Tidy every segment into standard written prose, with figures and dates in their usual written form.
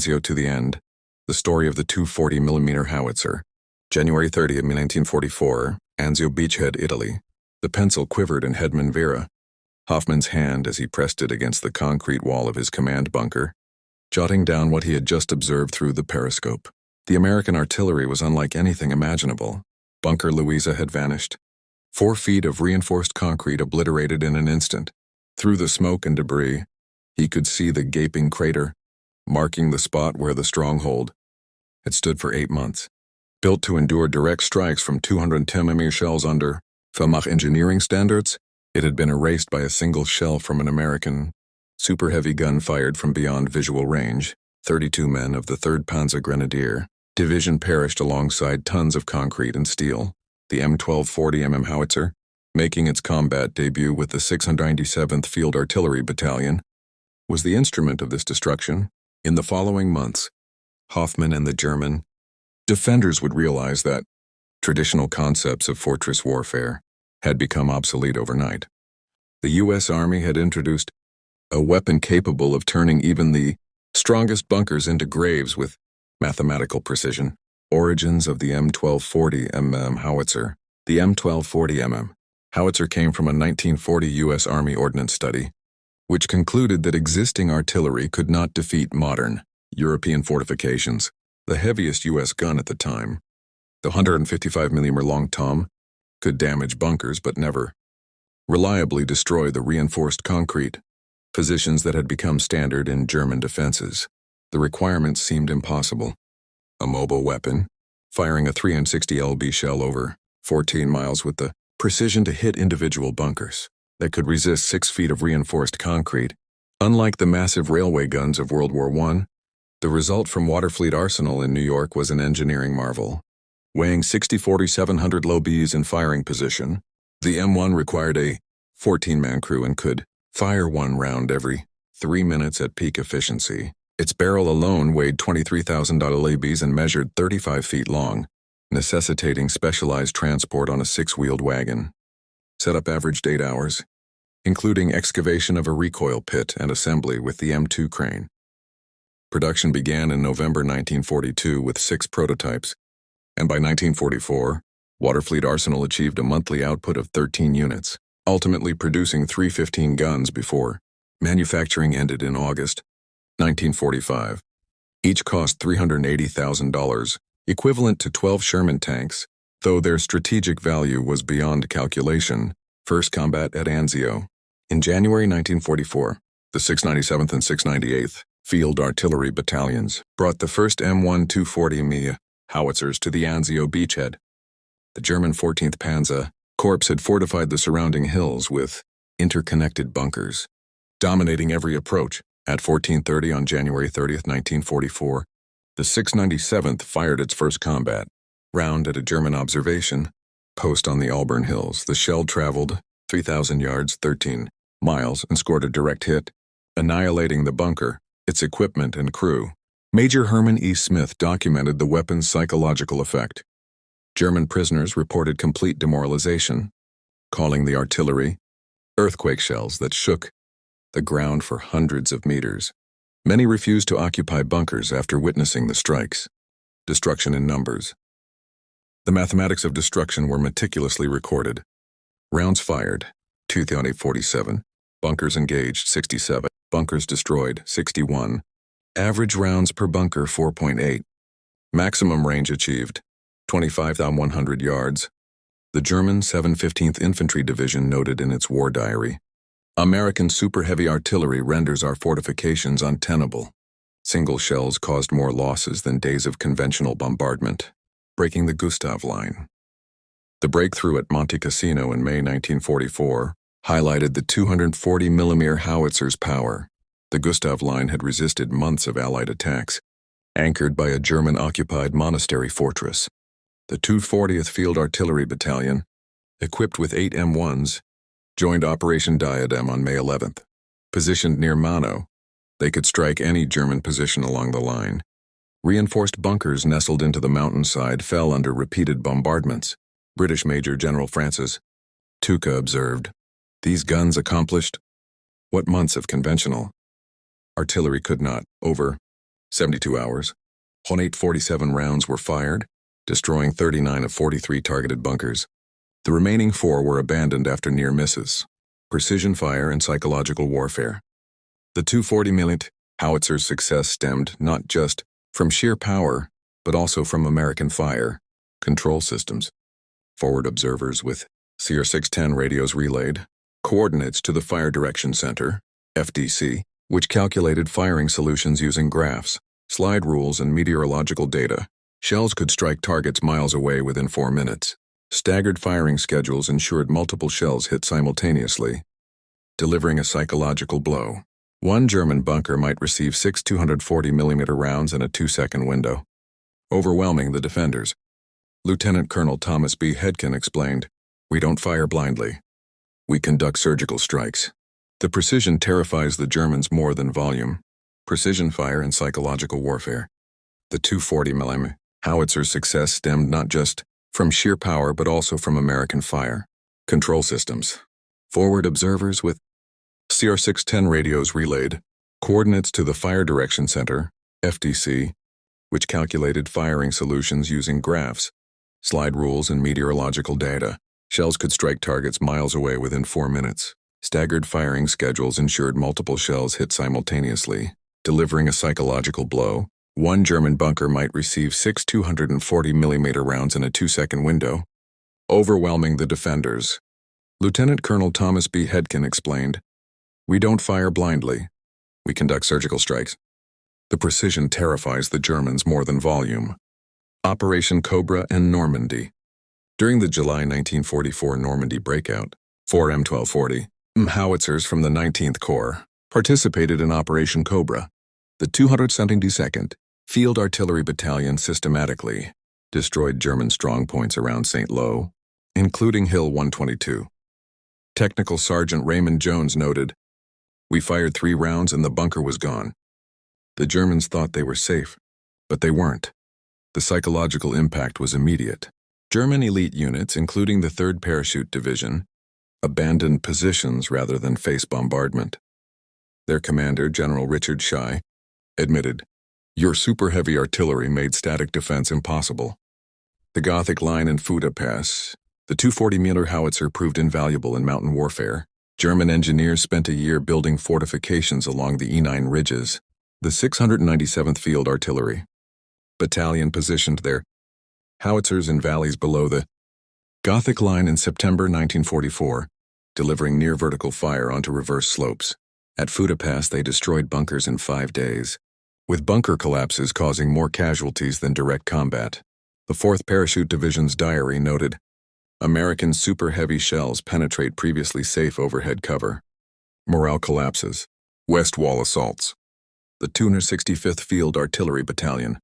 Anzio to the end. The story of the 240mm Howitzer. January 30, 1944, Anzio beachhead, Italy. The pencil quivered in Hedman Vera. Hoffman's hand as he pressed it against the concrete wall of his command bunker, jotting down what he had just observed through the periscope. The American artillery was unlike anything imaginable. Bunker Louisa had vanished. 4 feet of reinforced concrete obliterated in an instant. Through the smoke and debris, he could see the gaping crater, marking the spot where the stronghold had stood for 8 months. Built to endure direct strikes from 210mm shells under Wehrmacht engineering standards, it had been erased by a single shell from an American super heavy gun fired from beyond visual range. 32 men of the 3rd Panzer Grenadier Division perished alongside tons of concrete and steel. The M1240mm Howitzer, making its combat debut with the 697th Field Artillery Battalion, was the instrument of this destruction. In the following months, Hoffman and the German defenders would realize that traditional concepts of fortress warfare had become obsolete overnight. The U.S. Army had introduced a weapon capable of turning even the strongest bunkers into graves with mathematical precision. Origins of the M1240mm Howitzer. The M1240mm Howitzer came from a 1940 U.S. Army Ordnance study, which concluded that existing artillery could not defeat modern European fortifications. The heaviest U.S. gun at the time, the 155mm long tom, could damage bunkers but never reliably destroy the reinforced concrete positions that had become standard in German defenses. The requirements seemed impossible. A mobile weapon, firing a 360 lb shell over 14 miles with the precision to hit individual bunkers that could resist 6 feet of reinforced concrete. Unlike the massive railway guns of World War I, the result from Waterfleet Arsenal in New York was an engineering marvel. Weighing 60-4700 lbs in firing position, the M1 required a 14-man crew and could fire 1 round every 3 minutes at peak efficiency. Its barrel alone weighed 23,000 lbs and measured 35 feet long, necessitating specialized transport on a 6-wheeled wagon. Setup averaged 8 hours, including excavation of a recoil pit and assembly with the M2 crane. Production began in November 1942 with 6 prototypes, and by 1944, Waterfleet Arsenal achieved a monthly output of 13 units, ultimately producing 315 guns before manufacturing ended in August 1945. Each cost $380,000, equivalent to 12 Sherman tanks, though their strategic value was beyond calculation. First combat at Anzio. In January 1944, the 697th and 698th Field Artillery Battalions brought the first M1 240mm Howitzers to the Anzio beachhead. The German 14th Panzer Corps had fortified the surrounding hills with interconnected bunkers, dominating every approach. At 14:30 on January 30, 1944, the 697th fired its first combat round at a German observation post on the Auburn Hills. The shell traveled 3,000 yards, 13 miles, and scored a direct hit, annihilating the bunker, its equipment, and crew. Major Herman E. Smith documented the weapon's psychological effect. German prisoners reported complete demoralization, calling the artillery earthquake shells that shook the ground for hundreds of meters. Many refused to occupy bunkers after witnessing the strikes. Destruction in numbers. The mathematics of destruction were meticulously recorded. Rounds fired, 2,847. Bunkers engaged, 67. Bunkers destroyed, 61. Average rounds per bunker, 4.8. Maximum range achieved, 25,100 yards. The German 715th Infantry Division noted in its war diary, "American super heavy artillery renders our fortifications untenable. Single shells caused more losses than days of conventional bombardment, breaking the Gustav Line." The breakthrough at Monte Cassino in May 1944 highlighted the 240mm Howitzer's power. The Gustav Line had resisted months of Allied attacks, anchored by a German-occupied monastery fortress. The 240th Field Artillery Battalion, equipped with 8 M1s, joined Operation Diadem on May 11th. Positioned near Mano, they could strike any German position along the line. Reinforced bunkers nestled into the mountainside fell under repeated bombardments. British Major General Francis Tuka observed, "These guns accomplished what months of conventional artillery could not. Over 72 hours. 147 rounds were fired, destroying 39 of 43 targeted bunkers. The remaining 4 were abandoned after near misses. Precision fire and psychological warfare. The 240mm Howitzers' success stemmed not just from sheer power, but also from American fire control systems. Forward observers with CR610 radios relayed coordinates to the Fire Direction Center, FDC, which calculated firing solutions using graphs, slide rules, and meteorological data. Shells could strike targets miles away within 4 minutes. Staggered firing schedules ensured multiple shells hit simultaneously, delivering a psychological blow. One German bunker might receive 6 240mm rounds in a 2-second window, overwhelming the defenders. Lieutenant Colonel Thomas B. Hedkin explained, "We don't fire blindly. We conduct surgical strikes. The precision terrifies the Germans more than volume. Precision fire and psychological warfare." The 240mm Howitzer's success stemmed not just from sheer power but also from American fire control systems. Forward observers with CR610 radios relayed coordinates to the Fire Direction Center, FDC, which calculated firing solutions using graphs, slide rules, and meteorological data. Shells could strike targets miles away within 4 minutes. Staggered firing schedules ensured multiple shells hit simultaneously, delivering a psychological blow. One German bunker might receive 6 240mm rounds in a 2-second window, overwhelming the defenders. Lieutenant Colonel Thomas B. Hedkin explained, "We don't fire blindly. We conduct surgical strikes. The precision terrifies the Germans more than volume." Operation Cobra and Normandy. During the July 1944 Normandy breakout, 4 M1240 Howitzers from the 19th Corps participated in Operation Cobra. The 272nd Field Artillery Battalion systematically destroyed German strongpoints around St. Lo, including Hill 122. Technical Sergeant Raymond Jones noted, "We fired 3 rounds and the bunker was gone. The Germans thought they were safe, but they weren't." The psychological impact was immediate. German elite units, including the 3rd Parachute Division, abandoned positions rather than face bombardment. Their commander, General Richard Schey, admitted, "Your super-heavy artillery made static defense impossible." The Gothic Line and Fuda Pass. The 240mm Howitzer proved invaluable in mountain warfare. German engineers spent a year building fortifications along the E9 ridges. The 697th Field Artillery Battalion positioned their howitzers in valleys below the Gothic Line in September 1944, delivering near-vertical fire onto reverse slopes. At Fuda Pass, they destroyed bunkers in 5 days, with bunker collapses causing more casualties than direct combat. The 4th Parachute Division's diary noted, "American super-heavy shells penetrate previously safe overhead cover. Morale collapses. West Wall assaults." The 265th Field Artillery Battalion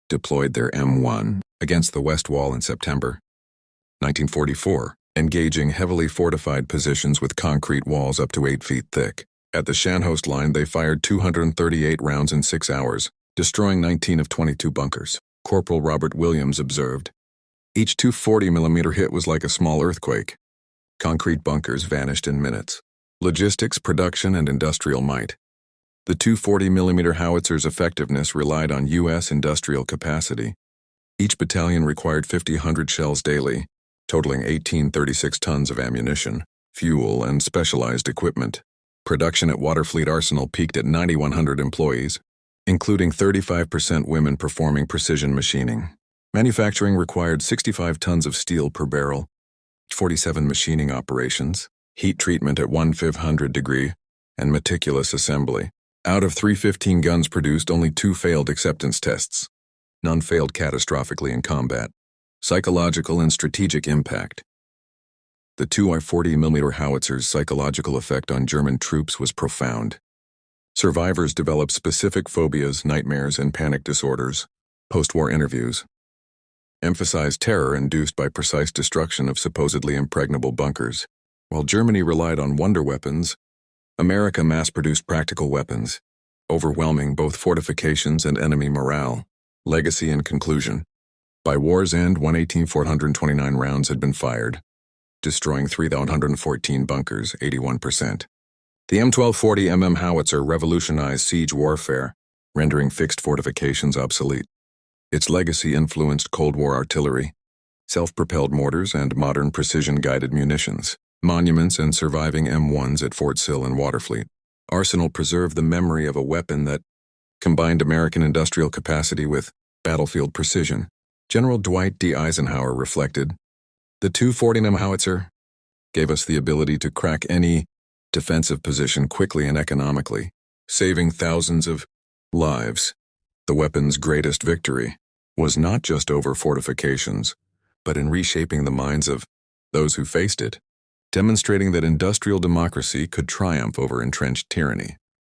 deployed their M1 against the West Wall in September 1944, engaging heavily fortified positions with concrete walls up to 8 feet thick. At the Scharnhorst line, they fired 238 rounds in 6 hours, destroying 19 of 22 bunkers. Corporal Robert Williams observed, "Each 240mm hit was like a small earthquake. Concrete bunkers vanished in minutes." Logistics, production, and industrial might. The 240mm Howitzer's effectiveness relied on U.S. industrial capacity. Each battalion required 5,000 shells daily, totaling 1,836 tons of ammunition, fuel, and specialized equipment. Production at Waterfleet Arsenal peaked at 9,100 employees, including 35% women performing precision machining. Manufacturing required 65 tons of steel per barrel, 47 machining operations, heat treatment at 1/500 degree, and meticulous assembly. Out of 315 guns produced, only 2 failed acceptance tests. None failed catastrophically in combat. Psychological and strategic impact. The 240mm Howitzer's psychological effect on German troops was profound. Survivors developed specific phobias, nightmares, and panic disorders. Post-war interviews emphasized terror induced by precise destruction of supposedly impregnable bunkers. While Germany relied on wonder weapons, America mass-produced practical weapons, overwhelming both fortifications and enemy morale. Legacy and conclusion. By war's end, 118,429 rounds had been fired, destroying 3,114 bunkers, 81%. The M1240mm Howitzer revolutionized siege warfare, rendering fixed fortifications obsolete. Its legacy influenced Cold War artillery, self-propelled mortars, and modern precision-guided munitions. Monuments and surviving M1s at Fort Sill and Waterfleet. Arsenal preserved the memory of a weapon that combined American industrial capacity with battlefield precision. General Dwight D. Eisenhower reflected, "The 240mm Howitzer gave us the ability to crack any defensive position quickly and economically, saving thousands of lives." The weapon's greatest victory was not just over fortifications, but in reshaping the minds of those who faced it, demonstrating that industrial democracy could triumph over entrenched tyranny.